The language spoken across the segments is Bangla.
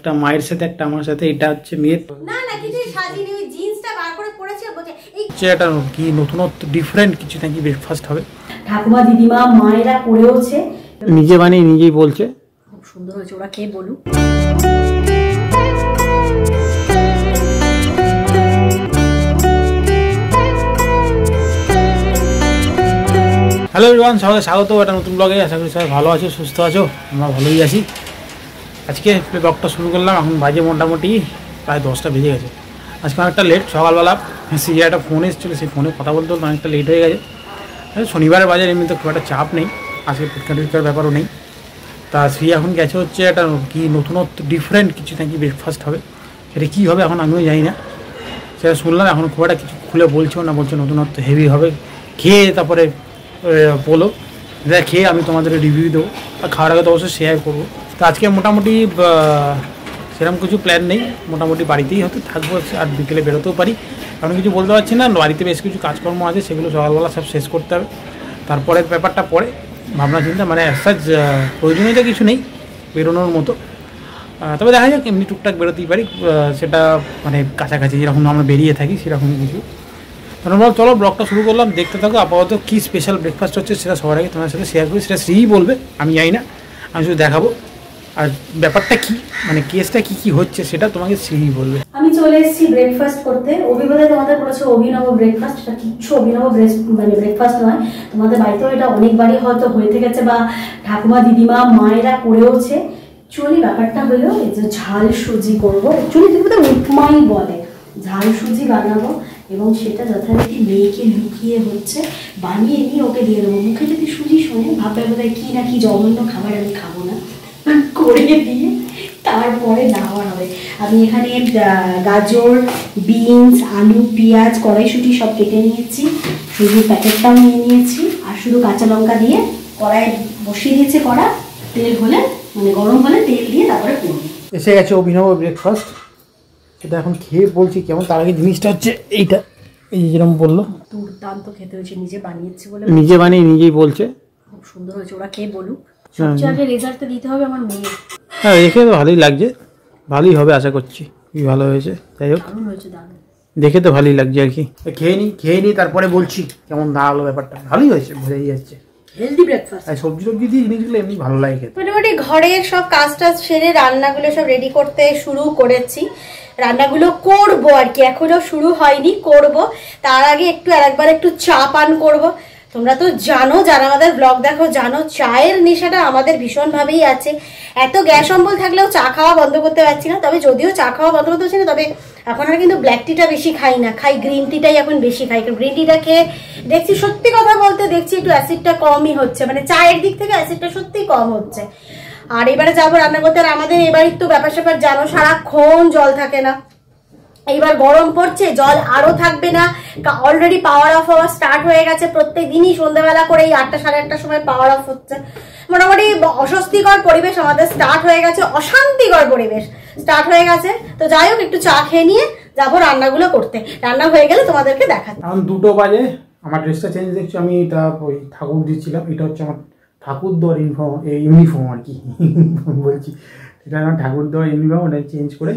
একটা মায়ের সাথে একটা আমার সাথে এটা হচ্ছে মেয়ের না না কিছু সাজিনি ওই জিন্সটা বার করে পরেছে বলছে এই এটা কি নতুনত্ব ডিফারেন্ট কিছু নাকি ব্রেকফাস্ট হবে। ঠাকুমা দিদিমা মায়েরা করেওছে, নিজে বানিয়ে নিজেই বলছে খুব সুন্দর হয়েছে, ওরা কে বলুক। হ্যালো এভরিওয়ান, সবাই স্বাগত একটা নতুন ব্লগে। আশা করি সবাই ভালো আছো, সুস্থ আছো, আমরা ভালোই আছি। আজকে ব্লগটা শুরু করলাম, এখন বাজে মোটামুটি প্রায় 10টা বেজে গেছে। আজকে অনেকটা লেট, সকালবেলা সিরিয়া একটা ফোন এসেছিলো, সেই ফোনে কথা বলতে বলতে অনেকটা লেট হয়ে গেছে। শনিবারের বাজার এমনিতে খুব একটা চাপ নেই, আজকে ফুটকার ব্যাপারও নেই। তা শ্রী এখন গেছে হচ্ছে একটা কি নতুনত্ব ডিফারেন্ট কিছু নাকি ব্রেকফাস্ট হবে, সেটা কী হবে এখন আমিও জানি না। সেটা শুনলাম, এখন খুব একটা কিছু খুলে বলছেও না, বলছে নতুনত্ব হেভি হবে, খেয়ে তারপরে বলো, এটা খেয়ে আমি তোমাদের রিভিউ দেবো, আর খাওয়ার আগে তো অবশ্যই শেয়ার করবো। তো আজকে মোটামুটি সেরকম কিছু প্ল্যান নেই, মোটামুটি বাড়িতেই হয়তো থাকবো, আর বিকেলে বেরোতেও পারি, কারণ কিছু বলতে পারছি না। বাড়িতে বেশ কিছু কাজকর্ম আছে, সেগুলো সকালবেলা সব শেষ করতে হবে, তারপরের ব্যাপারটা পরে ভাবনা চিন্তা, মানে অ্যাজ প্রয়োজনীয়তা কিছু নেই বেরোনোর মতো। তবে দেখা যাক, এমনি টুকটাক বেরোতেই পারি, সেটা মানে কাছাকাছি যেরকম আমরা বেরিয়ে থাকি সেরকমই কিছু। ধন্যবাদ, চলো ব্লগটা শুরু করলাম, দেখতে থাকো। আপাতত কী স্পেশাল ব্রেকফাস্ট হচ্ছে সেটা সবার আগে তোমার সাথে শেয়ার করি, সেটা শ্রীই বলবে, আমি জানি না, আমি শুধু দেখাবো। আর ব্যাপারটা কি, মানে কেসটা কি হচ্ছে সেটা তোমাকে শ্রীই বলবে। আমি চলে এসেছি ব্রেকফাস্ট করতে। অভিজ্ঞতায় তোমাদের বলেছে অভিনব ব্রেকফাস্ট, এটা কিচ্ছু অভিনব মানে ব্রেকফাস্ট নয়। তোমাদের বাড়িতেও এটা অনেকবারই হয়তো হয়ে থেকেছে, বা ঠাকুমা দিদিমা মায়েরা করেওছে। অ্যাকচুয়ালি ব্যাপারটা হলো এই যে ঝাল সুজি করবো, অ্যাকচুয়ালি তুমি তো উপমাই বলে, ঝাল সুজি বানাবো, এবং সেটা যথারীতি মেয়েকে লুকিয়ে হচ্ছে বানিয়ে নিয়ে ওকে দিয়ে দেবো। মুখে যদি সুজি শোনে ভাববে বোধহয় কী না কি জঘন্য খাবার, আমি খাবো না, করে দিয়ে তারপরে নেওয়া হবে। আমি এখানে গাজর, বিনস, আলু, পেঁয়াজ, কড়াইশুঁটি সব কেটে নিয়েছি, সুজির প্যাকেটটাও নিয়ে নিয়েছি, আর শুধু কাঁচা লঙ্কা দিয়ে কড়াই বসিয়ে দিয়েছি। কড়া তেল হলে মানে গরম হলে তেল দিয়ে তারপরে করবো। এসে গেছে অভিনব ব্রেকফাস্ট, এটা এখন খেয়ে বলছি কেমন। তার আগে জিনিসটা হচ্ছে এইটা, এই যেরকম বললো দুর্দান্ত খেতে হয়েছে, নিজে বানিয়েছি বলে, নিজে বানিয়ে নিজেই বলছে খুব সুন্দর হয়েছে, ওরা কে বলুক। সবচেয়ে আগে রেজাল্টটা দিতে হবে আমার মেয়ে। হ্যাঁ, দেখে তো ভালোই লাগছে, ভালোই হবে আশা করছি, কি ভালো হয়েছে। যাই হোক, দারুণ হয়েছে, দারুণ, দেখে তো ভালোই লাগছে আর কি। খেয়ে নিই তারপরে বলছি কেমন দাঁড়ালো ব্যাপারটা। ভালোই হয়েছে, বোঝাই যাচ্ছে হেলদি ব্রেকফাস্ট। আর সবজি দিয়ে জিনিসগুলো এমনি ভালো লাগে খেতে। মোটামুটি ঘরের সব কাজটা সেরে রান্নাগুলো সব রেডি করতে শুরু করেছি। রান্নাগুলো করবো আর কি, এখনো শুরু হয়নি, করব। তার আগে আরেকবার একটু চা পান করব। তোমরা তো জানো, যারা আমাদের ব্লগ দেখো জানো, চায়ের নেশাটা আমাদের ভীষণভাবেই আছে। এত গ্যাস অম্বল থাকলেও চা খাওয়া বন্ধ করতে পারছি না। তবে যদিও চা খাওয়া বন্ধ করতে পারছি না, তবে এখন আর কিন্তু ব্ল্যাক টিটা বেশি খাই না, খাই গ্রিন টিটাই এখন বেশি খাই। কারণ গ্রিন টিটা খেয়ে দেখছি, সত্যি কথা বলতে দেখছি একটু অ্যাসিডটা কমই হচ্ছে, মানে চায়ের দিক থেকে অ্যাসিডটা সত্যি কম হচ্ছে। আর এবারে যাবো রান্না করতে, আর আমাদের এবারই তো ব্যাপার স্যাপার জানো, সারাক্ষণ জল থাকে না। এইবার গরম পড়ছে, জল আরো থাকবে না, অলরেডি পাওয়ার অফ হওয়া স্টার্ট হয়ে গেছে। প্রত্যেক দিনই সন্ধ্যাবেলা করে এই 8টা সাড়ে 8টার সময় পাওয়ার অফ হচ্ছে। মোটামুটি অস্বস্তিকর পরিবেশ আমাদের স্টার্ট হয়ে গেছে, অশান্তিকর পরিবেশ স্টার্ট হয়ে গেছে। তো যাই হোক, একটু চা খেয়ে নিয়ে যাবো রান্নাগুলো করতে, রান্না হয়ে গেলে তোমাদেরকে দেখাচ্ছি। এখন 2টো বাজে, আমার ড্রেসটা চেঞ্জ দেখছি, আমি এটা ওই ঠাকুর দিচ্ছিলাম, এটা হচ্ছে আমার ঠাকুর দেওয়ার ইউনিফর্ম আর কি বলছি, এটা আমার ঠাকুর দেওয়ার ইউনিফর্ম, ওটা চেঞ্জ করে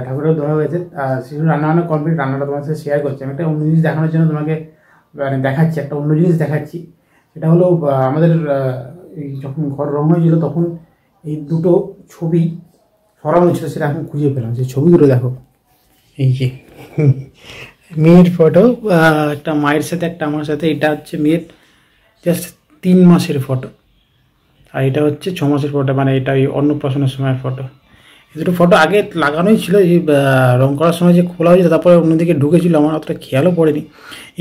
ঠাকুরের দেওয়া হয়েছে। সেগুলো রান্নাবান্না কমপ্লিট, রান্নাটা তোমার সাথে শেয়ার করছি। আমি একটা অন্য জিনিস দেখানোর জন্য তোমাকে মানে দেখাচ্ছি, একটা অন্য জিনিস দেখাচ্ছি। সেটা হলো আমাদের এই যখন ঘর রং হয়েছিল তখন এই 2টো ছবি সরানো ছিল, সেটা এখন খুঁজে পেলাম। সেই ছবিগুলো দেখো, এই যে মেয়ের ফটো, একটা মায়ের সাথে একটা আমার সাথে, এটা হচ্ছে মেয়ের জাস্ট 3 মাসের ফটো, আর এটা হচ্ছে 6 মাসের ফটো, মানে এটা ওই অন্নপ্রাশনের সময়ের ফটো। এই 2টো ফটো আগে লাগানোই ছিল, এই রং করার সময় যে খোলা হয়েছে, তারপরে অন্যদিকে ঢুকেছিল, আমার অতটা খেয়ালও পড়েনি।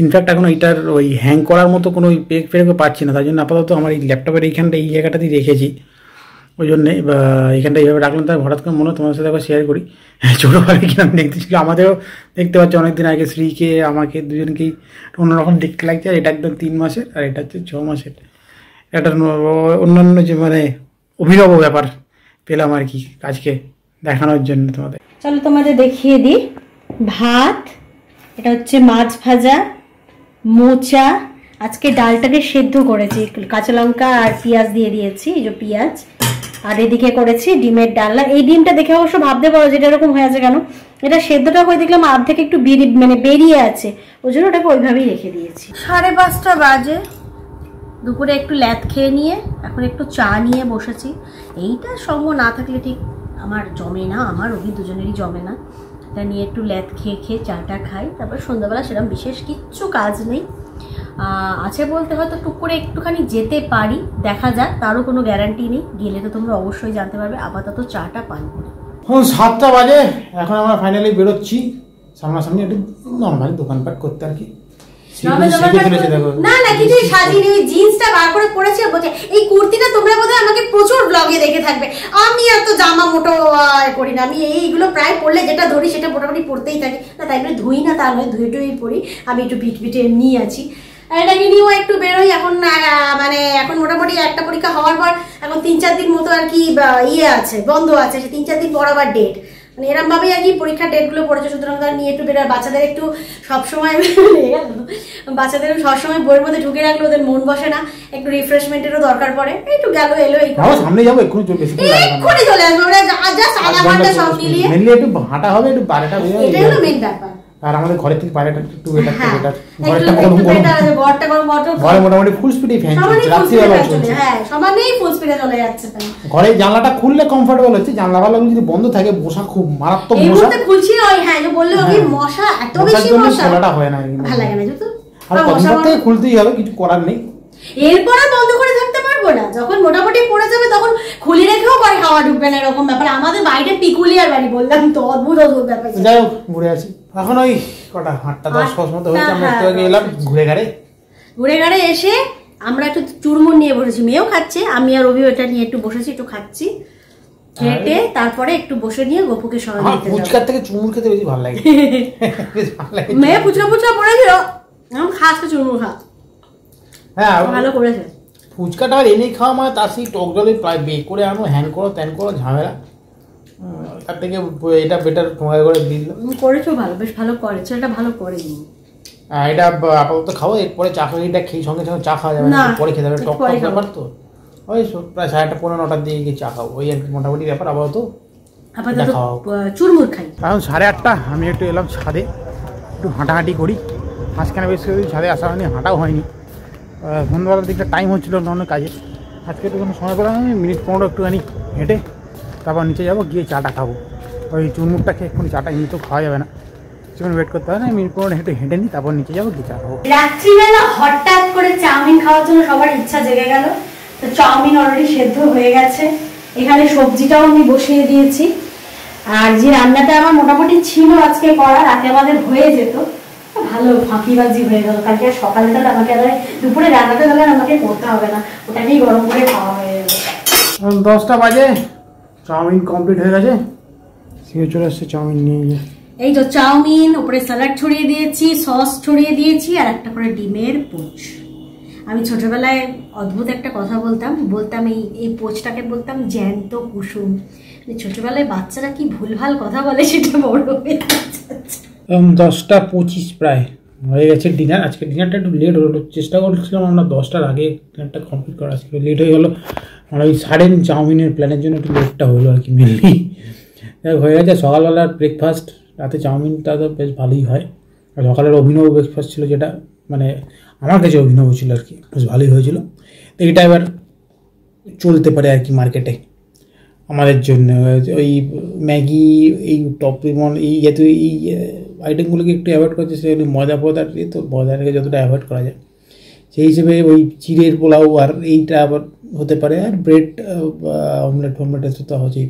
ইনফ্যাক্ট এখন এটার ওই হ্যাং করার মতো কোনো পেক ফেরকে পাচ্ছি না, তাই জন্য আপাতত আমার এই ল্যাপটপের এইখানটা, এই জায়গাটাতেই রেখেছি। ওই জন্যে এইখানটা এইভাবে রাখলাম। তাই হঠাৎ করে মনে হয় তোমার সাথে একবার শেয়ার করি। ছোটোবেলায় কিরকম দেখতেছিল, আমাদেরও দেখতে পাচ্ছি অনেকদিন আগে, শ্রীকে আমাকে দুজনকেই অন্যরকম দেখতে লাগছে। আর এটা একদম 3 মাসের, আর এটা হচ্ছে 6 মাসের। একটা অন্যান্য যে মানে অভিনব ব্যাপার পেলাম আর কি আজকে দেখানোর জন্য তোমাদের। চলো তোমাদের দেখিয়ে দিই। ভাত, এটা হচ্ছে মাছ ভাজা, মোচা, আজকে ডালটাকে সেদ্ধ করেছি, কাঁচা লঙ্কা আর পেঁয়াজ দিয়ে দিয়েছি, এই যে পেঁয়াজ, আর এদিকে করেছি ডিমের ডালনা। এই ডিমটা দেখে অবশ্য ভাবতে পারো যেটা এরকম হয়ে আছে কেন, এটা সেদ্ধটা হয়ে দেখলাম আর থেকে একটু বেরিয়ে আছে, ওই জন্য ওটাকে ওইভাবেই রেখে দিয়েছি। 5:30 বাজে, দুপুরে একটু ল্যাদ খেয়ে নিয়ে এখন একটু চা নিয়ে বসেছি। এইটা সঙ্গ না থাকলে ঠিক আমার জমে না, আমার ওই দুজনেরই জমে না। এটা নিয়ে একটু ল্যাদ খেয়ে চাটা খাই, তারপর সন্ধ্যাবেলা সেরকম বিশেষ কিচ্ছু কাজ নেই। আছে বলতে হয়তো টুক করে একটুখানি যেতে পারি, দেখা যাক, তারও কোনো গ্যারান্টি নেই। গেলে তো তোমরা অবশ্যই জানতে পারবে। আপাতত চাটা পান করি। 7টা বাজে, এখন আমরা ফাইনালি বেরোচ্ছি সামনাসামনি একটু নর্মালি দোকানপাট করতে আর কি। না কিছু সাজিয়ে ওই জিন্সটা বার করে পরেছি, বলছে এই কুর্তিটা তোমরা বোধহয় আমাকে প্রচুর ব্লগে দেখে থাকবে। আমি এত জামা মোটো করি না, আমি এইগুলো প্রায় পরলে যেটা ধরি সেটা মোটামুটি পরতেই থাকি না, তাই বলে ধুই না তা নয়, ধুয়ে টুয়েই পরি। আমি একটু পিটে এমনি আছি, এটাকে নিয়েও একটু বেরোই। এখন মানে এখন মোটামুটি একটা পরীক্ষা হওয়ার পর এখন 3-4 দিন মতো আর কি ইয়ে আছে, বন্ধ আছে। সে 3-4 দিন পর আবার ডেট, মানে এরম ভাবেই আর কি পরীক্ষার ডেটগুলো পড়েছে। সুতরাং তারা নিয়ে একটু বেরোয়। বাচ্চাদের একটু সবসময় বাচ্চাদের সবসময় বইয়ের মধ্যে ঢুকে রাখলে ওদের মন বসে না, একটু রিফ্রেশমেন্টেরও দরকার পড়ে। একটু গেল এলো, সামনে যাবো এক্ষুনি চলে আসবো, ওরা জাস্ট আধা ঘন্টা সব মিলিয়ে একটু হাঁটা হবে, একটু বারেটা এটাই হলো মেন ব্যাপার। আর আমাদের ঘরের থেকে বাইরেটা একটু ঘরে মোটামুটি ফুল স্পিডে ফ্যান চলছে, সমানেই ফুল স্পিডে চলে যাচ্ছে। ঘরে জানলাটা খুললে কমফোর্টেবল হচ্ছে, জানলা বালাগুলো যদি বন্ধ থাকে মশা খুব মারাত্মক মশা। খুলছি না, হ্যাঁ যে বললে ওই মশা এত বেশি মশা খোলাটা হয় না, ভালো লাগে না যেহেতু। আর কমফোর্ট থেকে খুলতেই হবে, কিছু করার নেই। এরপর আর বন্ধ করে থাকতে পারবো না, যখন মোটামুটি পড়ে যাবে তখন খুলে রেখেও পরে হাওয়া ঢুকবে না, এরকম ব্যাপার। আমাদের বাইরে পিকুলিয়ার বাড়ি, বললাম তো অদ্ভুত ব্যাপার। যাই হোক ঘুরে আসি এখন। ওই কটা 8:10 মতো হয়েছে, আমরা একটু আগে এলাম ঘুরে ঘাড়ে এসে আমরা একটু চুরমুর নিয়ে বসেছি, মেয়েও খাচ্ছে, আমি আর রবি ওটা নিয়ে একটু বসেছি, একটু খাচ্ছি। খেটে তারপরে একটু বসে নিয়ে গোপুকে সরাই দিতে যাবো। ফুচকার থেকে চুরমুর খেতে বেশি ভালো লাগে। মেয়ে ফুচকা পড়েছিল, এখন খাচ্ছে চুরমুর খা। হ্যাঁ ভালো করেছে। ফুচকাটা আর এনেই খাওয়া মানে তার সেই টক জলে প্রায় বে করে আনো, হ্যান করো ত্যান করো, ঝামেলা। তার থেকে এটা বেটার তোমার করে দিল। করেছো ভালো, বেশ ভালো করেছো, এটা ভালো করেনি। এটা আপাতত খাও, এরপরে চা খাইটা খেয়ে সঙ্গে সঙ্গে চা খাওয়া যাবে না, পরে খেতে হবে, টক টক ব্যাপার তো। ওই প্রায় 8:30 পৌনে 9টার দিকে গিয়ে চা খাও, ওই আর কি মোটামুটি ব্যাপার। আপাতত চুরমুর খাই। এখন 8:30, আমি একটু এলাম ছাদে, একটু হাঁটাহাঁটি করি। আজকাল বেশ ছাদে আসা হয়নি, হাঁটাও হয়নি। সন্ধ্যাবেলার দিকটা টাইম হচ্ছিলো অন্য কাজে, আজকে একটু কোনো সময় পেলাম। আমি মিনিট 15 একটুখানি হেঁটে তারপর নিচে যাবো, গিয়ে চাটা খাবো। ওই চুরমুরটা খেয়ে এক্ষুনি চাটা এমনি তো খাওয়া যাবে না, কিছুক্ষণ ওয়েট করতে হবে না। মিনিট 15 হেঁটে নিই, তারপর নিচে যাবো, গিয়ে চা খাবো। রাত্রিবেলা হঠাৎ করে চাউমিন খাওয়ার জন্য সবার ইচ্ছা জেগে গেল। তো চাউমিন অলরেডি সেদ্ধ হয়ে গেছে, এখানে সবজিটাও আমি বসিয়ে দিয়েছি। আর যে রান্নাটা আমার মোটামুটি ছিল আজকে করা, রাতে আমাদের হয়ে যেত, ভালো ফাঁকিবাজি হয়ে গেল। কালকে সকালে তাহলে আমাকে দুপুরে রান্নাটা তাহলে আমাকে করতে হবে না, ওটাকেই গরম করে খাওয়া হয়ে যাবে। 10টা বাজে, চাউমিন কমপ্লিট হয়ে গেছে, সে চলে আসছে চাউমিন নিয়ে গিয়ে। এই তো চাউমিন, উপরে স্যালাড ছড়িয়ে দিয়েছি, সস ছড়িয়ে দিয়েছি, আর একটা করে ডিমের পোচ। আমি ছোটবেলায় অদ্ভুত একটা কথা বলতাম এই পোচটাকে বলতাম জ্যান্ত কুসুম। ছোটবেলায় বাচ্চারা কি ভুলভাল কথা বলে সেটা বড় হয়ে যাচ্ছে। 10:25 প্রায় হয়ে গেছে ডিনার। আজকে ডিনারটা একটু লেট হলো, চেষ্টা করছিলাম আমরা 10টার আগে ডিনারটা কমপ্লিট করা, আজকে লেট হয়ে গেলো। আমরা ওই সাডেন চাউমিনের প্ল্যানের জন্য একটু লেটটা হলো আর কি মেনলি। হয়ে গেছে সকালবেলার ব্রেকফাস্ট, রাতে চাউমিনটা তো বেশ ভালোই হয়। আর সকালের অভিনব ব্রেকফাস্ট ছিল, যেটা মানে আমার কাছে অভিনব ছিল আর কি, বেশ ভালোই হয়েছিল। তো এটা এবার চলতে পারে আর কি মার্কেটে আমাদের জন্য। ওই ম্যাগি, এই টপ রিমন, এই জাতীয় এই আইটেমগুলোকে একটু অ্যাভয়েড করছে, সেগুলো ময়দা ফয়দা, তো ময়দাটাকে যতটা অ্যাভয়েড করা যায় সেই হিসেবে ওই চিড়ের পোলাও আর এইটা আবার হতে পারে। আর ব্রেড অমলেট ফমলেট এসে তো হচ্ছেই,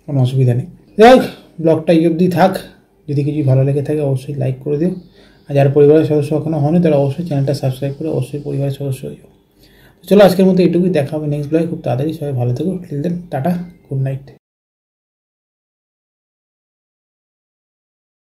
কোনো অসুবিধা নেই। যাই হোক, ব্লগটা এই অবধি থাক। যদি কিছু ভালো লেগে থাকে অবশ্যই লাইক করে দিও, আর যারা পরিবারের সদস্য এখনও হয়নি তারা অবশ্যই চ্যানেলটা সাবস্ক্রাইব করে অবশ্যই পরিবারের সদস্য হয়ে যাও। তো চলো আজকের মতো এটুকুই, দেখা হবে নেক্সট ব্লগে খুব তাড়াতাড়ি। সবাই ভালো থেকো, till then tata, good night.